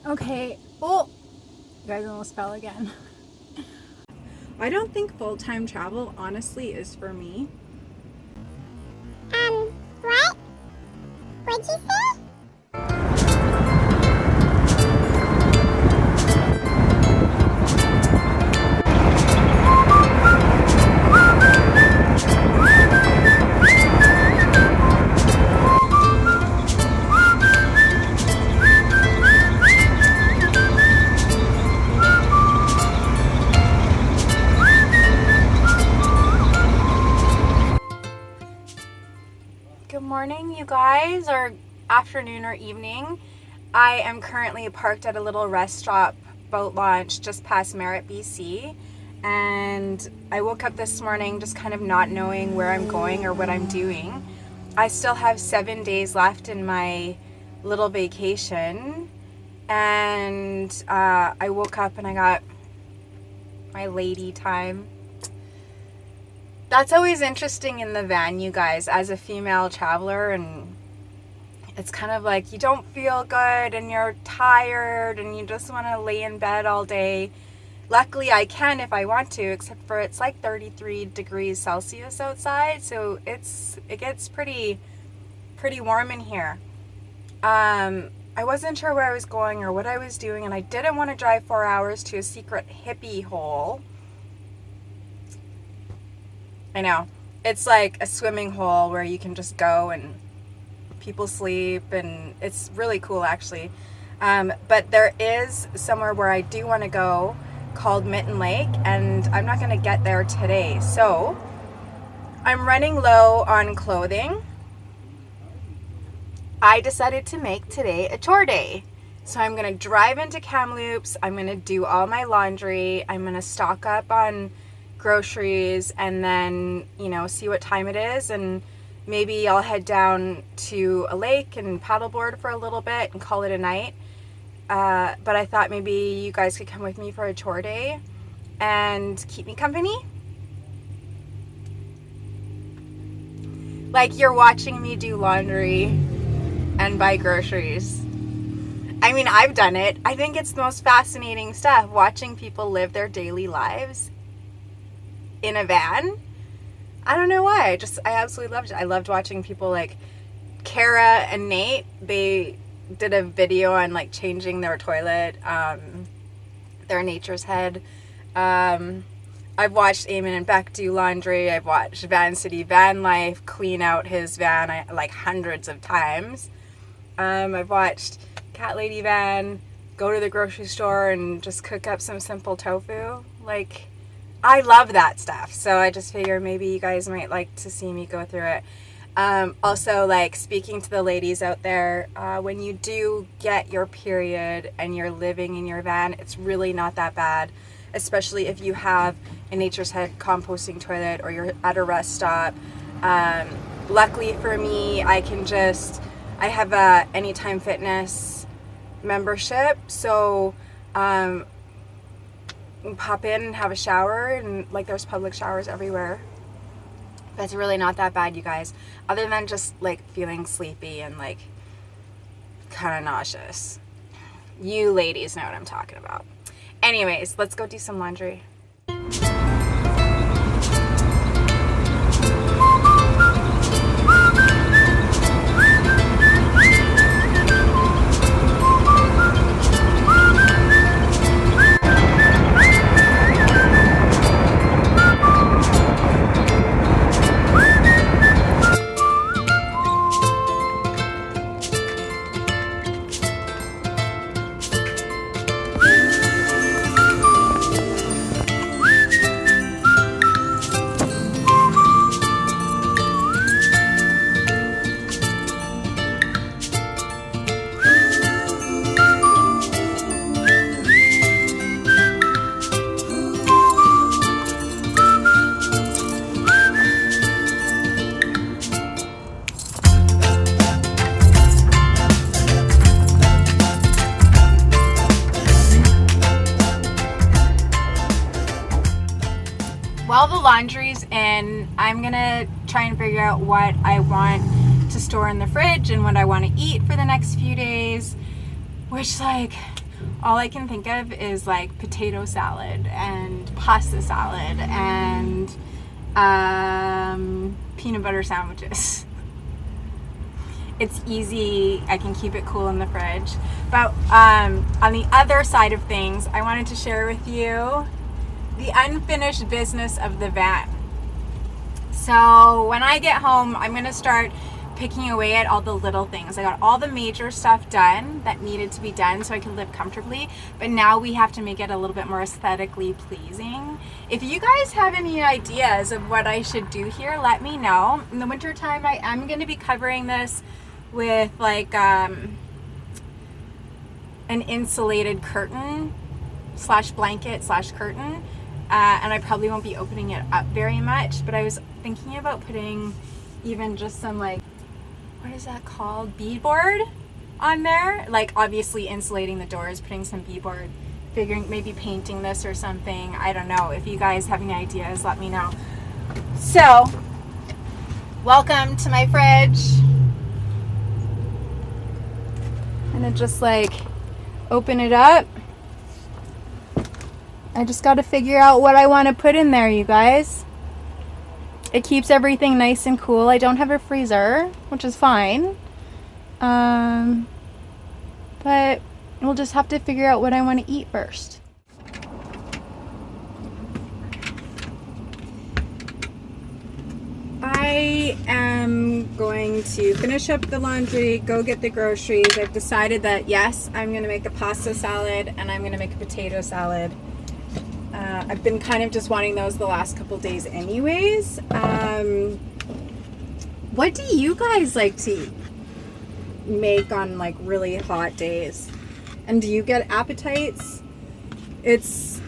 Okay. Oh, you guys almost fell again. I don't think full-time travel honestly is for me. What? What'd you say? Good morning, you guys, or afternoon or evening. I am currently parked at a little rest stop boat launch just past Merritt, BC. And I woke up this morning just kind of not knowing where I'm going or what I'm doing. I still have 7 days left in my little vacation. And I woke up and I got my lady time. That's always interesting in the van, you guys, as a female traveler, and it's kind of like you don't feel good and you're tired and you just want to lay in bed all day. Luckily I can if I want to, except for it's like 33 degrees Celsius outside, so it gets pretty warm in here. I wasn't sure where I was going or what I was doing, and I didn't want to drive 4 hours to a secret hippie hole. I know. It's like a swimming hole where you can just go and people sleep, and it's really cool actually. But there is somewhere where I do want to go called Mitten Lake, and I'm not going to get there today. So I'm running low on clothing. I decided to make today a chore day. So I'm going to drive into Kamloops. I'm going to do all my laundry. I'm going to stock up on groceries, and then, see what time it is, and maybe I'll head down to a lake and paddleboard for a little bit and call it a night. But I thought maybe you guys could come with me for a chore day and keep me company. Like you're watching me do laundry and buy groceries. I mean, I've done it. I think it's the most fascinating stuff, watching people live their daily lives in a van. I don't know why. I absolutely loved it. I loved watching people like Kara and Nate. They did a video on like changing their toilet, their Nature's Head. I've watched Eamon and Beck do laundry. I've watched Van City Van Life clean out his van like hundreds of times. I've watched Cat Lady Van go to the grocery store and just cook up some simple tofu. Like, I love that stuff, so I just figure maybe you guys might like to see me go through it. Also, like, speaking to the ladies out there, when you do get your period and you're living in your van, it's really not that bad, especially if you have a Nature's Head composting toilet or you're at a rest stop. Luckily for me, I have a Anytime Fitness membership, so pop in and have a shower, and like there's public showers everywhere. That's really not that bad, you guys, other than just like feeling sleepy and like kind of nauseous. You ladies know what I'm talking about. Anyways, let's go do some laundry. While the laundry's in, I'm gonna try and figure out what I want to store in the fridge and what I want to eat for the next few days, which, like, all I can think of is like potato salad and pasta salad and peanut butter sandwiches. It's easy. I can keep it cool in the fridge. But on the other side of things, I wanted to share with you the unfinished business of the van. So when I get home, I'm going to start picking away at all the little things. I got all the major stuff done that needed to be done so I could live comfortably, but now we have to make it a little bit more aesthetically pleasing. If you guys have any ideas of what I should do here, let me know. In the wintertime, I am going to be covering this with like an insulated curtain slash blanket slash curtain, and I probably won't be opening it up very much, but I was thinking about putting even just some like, what is that called, beadboard on there, like obviously insulating the doors, putting some beadboard, figuring maybe painting this or something. I don't know. If you guys have any ideas, let me know. So welcome to my fridge. I'm gonna just like open it up. I just got to figure out what I want to put in there, you guys. It keeps everything nice and cool. I don't have a freezer, which is fine. But we'll just have to figure out what I want to eat first. I am going to finish up the laundry, go get the groceries. I've decided that yes, I'm going to make a pasta salad and I'm going to make a potato salad. I've been kind of just wanting those the last couple days anyways. What do you guys like to make on like really hot days? And do you get appetites? It's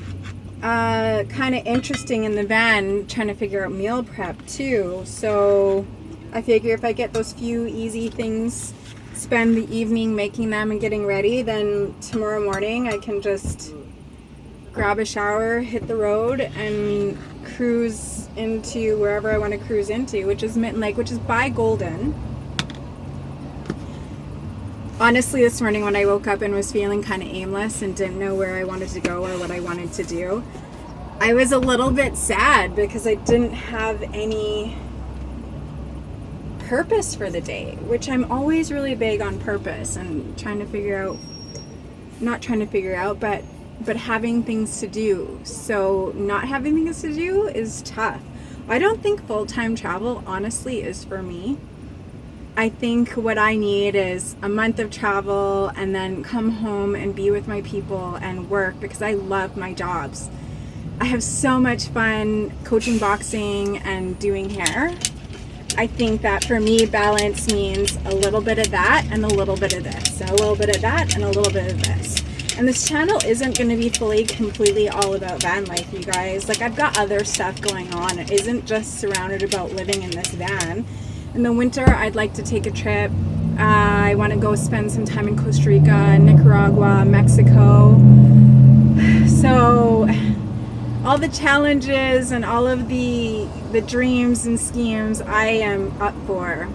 kind of interesting in the van trying to figure out meal prep too. So I figure if I get those few easy things, spend the evening making them and getting ready, then tomorrow morning I can just grab a shower, hit the road, and cruise into wherever I want to cruise into, which is Mitten Lake, which is by Golden. Honestly, this morning when I woke up and was feeling kind of aimless and didn't know where I wanted to go or what I wanted to do, I was a little bit sad because I didn't have any purpose for the day, which I'm always really big on purpose and trying to figure out, not trying to figure out, but having things to do. So not having things to do is tough. I don't think full-time travel honestly is for me. I think what I need is a month of travel and then come home and be with my people and work, because I love my jobs. I have so much fun coaching boxing and doing hair. I think that for me, balance means a little bit of that and a little bit of this, and a little bit of that and a little bit of this. And this channel isn't going to be fully, completely all about van life, you guys. Like, I've got other stuff going on. It isn't just surrounded about living in this van. In the winter, I'd like to take a trip. I want to go spend some time in Costa Rica, Nicaragua, Mexico. So all the challenges and all of the dreams and schemes I am up for.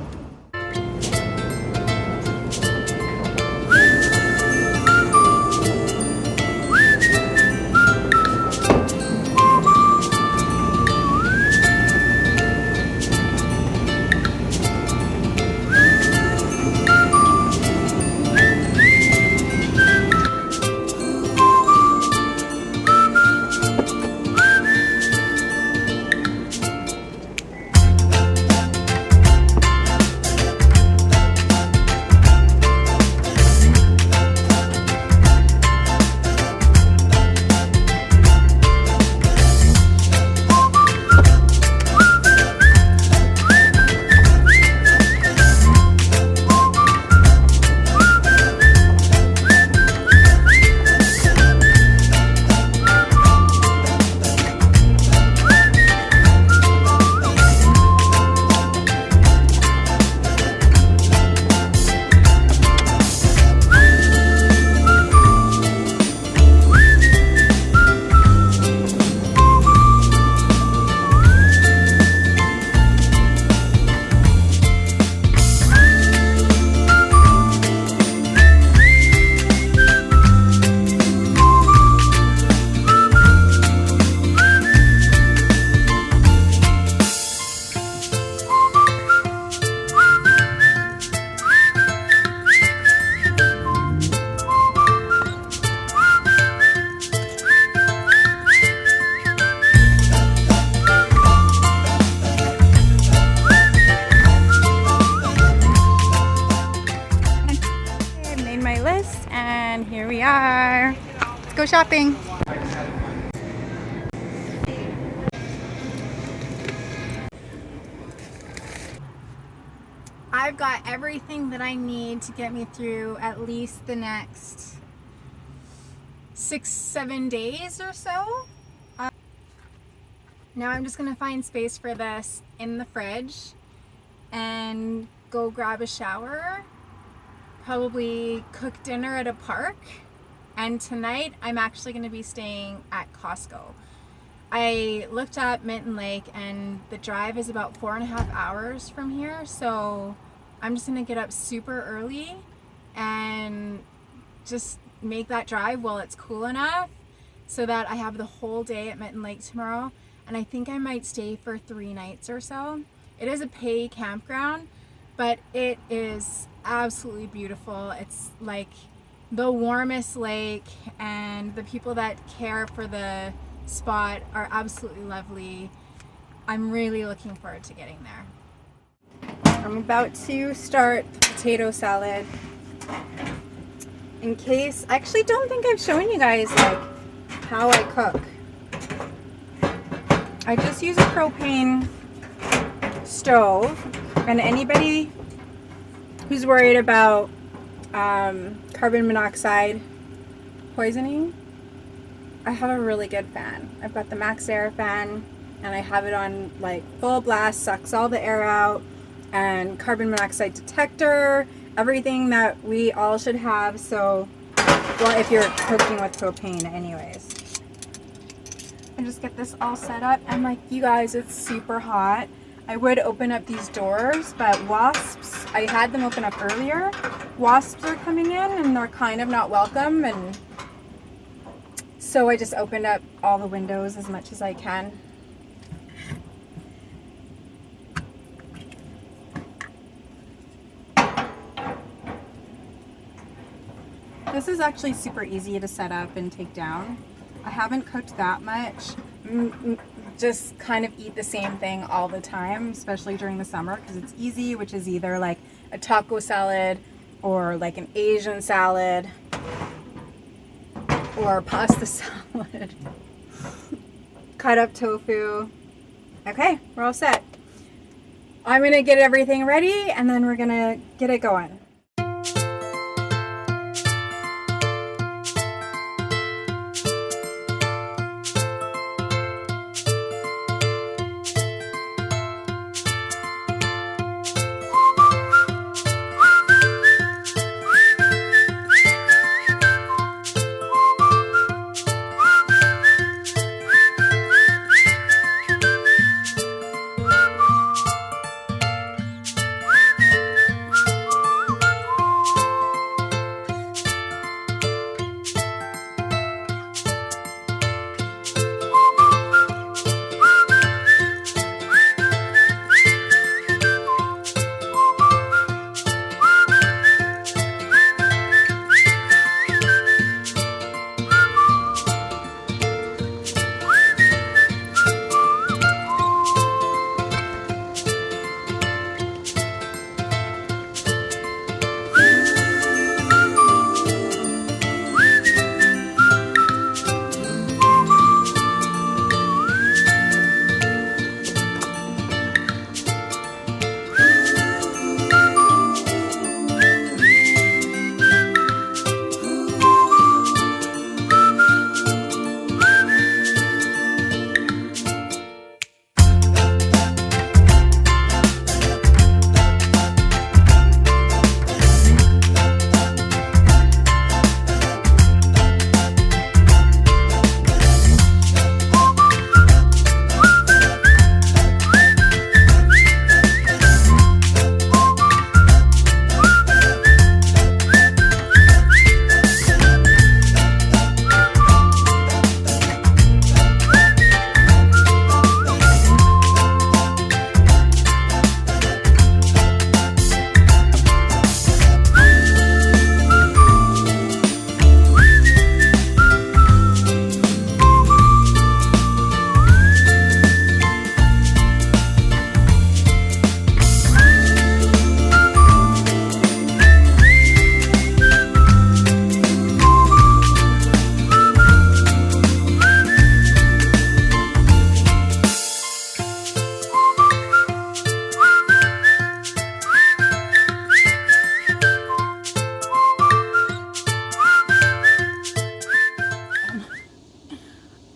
made my list and here we are. Let's go shopping. I've got everything that I need to get me through at least the next 6-7 days or so. Now I'm just gonna find space for this in the fridge and go grab a shower, probably cook dinner at a park, and tonight I'm actually gonna be staying at Costco. I looked up Minton Lake and the drive is about 4.5 hours from here, so I'm just gonna get up super early and just make that drive while it's cool enough so that I have the whole day at Minton Lake tomorrow. And I think I might stay for 3 nights or so. It is a pay campground, but it is absolutely beautiful. It's like the warmest lake, and the people that care for the spot are absolutely lovely. I'm really looking forward to getting there. I'm about to start the potato salad. In case, I actually don't think I've shown you guys like how I cook. I just use a propane stove, and anybody who's worried about carbon monoxide poisoning, I have a really good fan. I've got the Max Air fan, and I have it on like full blast, sucks all the air out, and carbon monoxide detector, everything that we all should have. So, well, if you're cooking with propane anyways. I just get this all set up, and like you guys, it's super hot. I would open up these doors, but wasps, I had them open up earlier. Wasps are coming in and they're kind of not welcome, and so I just opened up all the windows as much as I can. This is actually super easy to set up and take down. I haven't cooked that much. Just kind of eat the same thing all the time, especially during the summer, because it's easy, which is either like a taco salad or like an Asian salad or pasta salad. Cut up tofu. Okay, we're all set. I'm gonna get everything ready and then we're gonna get it going.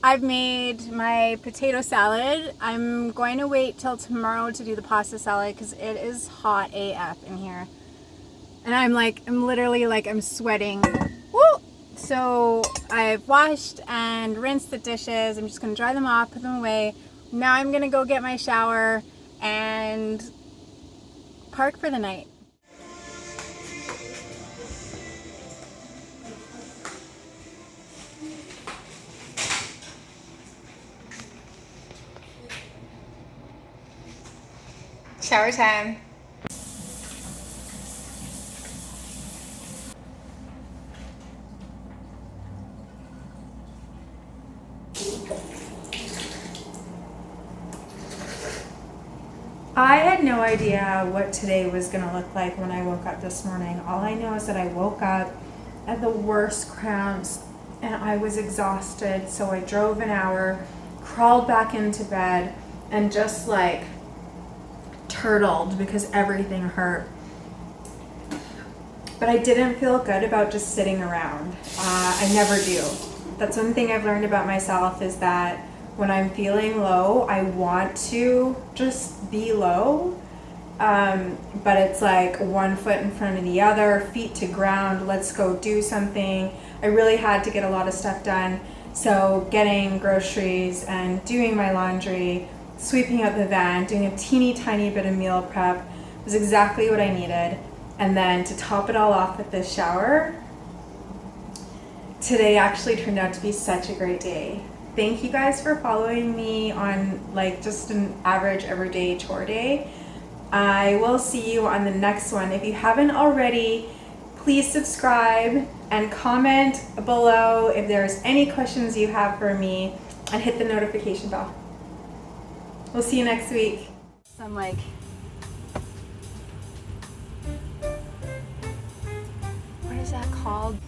I've made my potato salad. I'm going to wait till tomorrow to do the pasta salad because it is hot AF in here. And I'm literally like, I'm sweating. Woo! So I've washed and rinsed the dishes. I'm just gonna dry them off, put them away. Now I'm gonna go get my shower and park for the night. Shower time. I had no idea what today was gonna look like when I woke up this morning. All I know is that I woke up at the worst cramps and I was exhausted. So I drove an hour, crawled back into bed, and just like turtled because everything hurt. But I didn't feel good about just sitting around. I never do. That's one thing I've learned about myself, is that when I'm feeling low, I want to just be low. But it's like one foot in front of the other, feet to ground, let's go do something. I really had to get a lot of stuff done. So getting groceries and doing my laundry, sweeping out the van, doing a teeny tiny bit of meal prep was exactly what I needed. And then to top it all off with this shower, today actually turned out to be such a great day. Thank you guys for following me on like just an average everyday chore day. I will see you on the next one. If you haven't already, please subscribe and comment below if there's any questions you have for me, and hit the notification bell. We'll see you next week. I'm like, what is that called?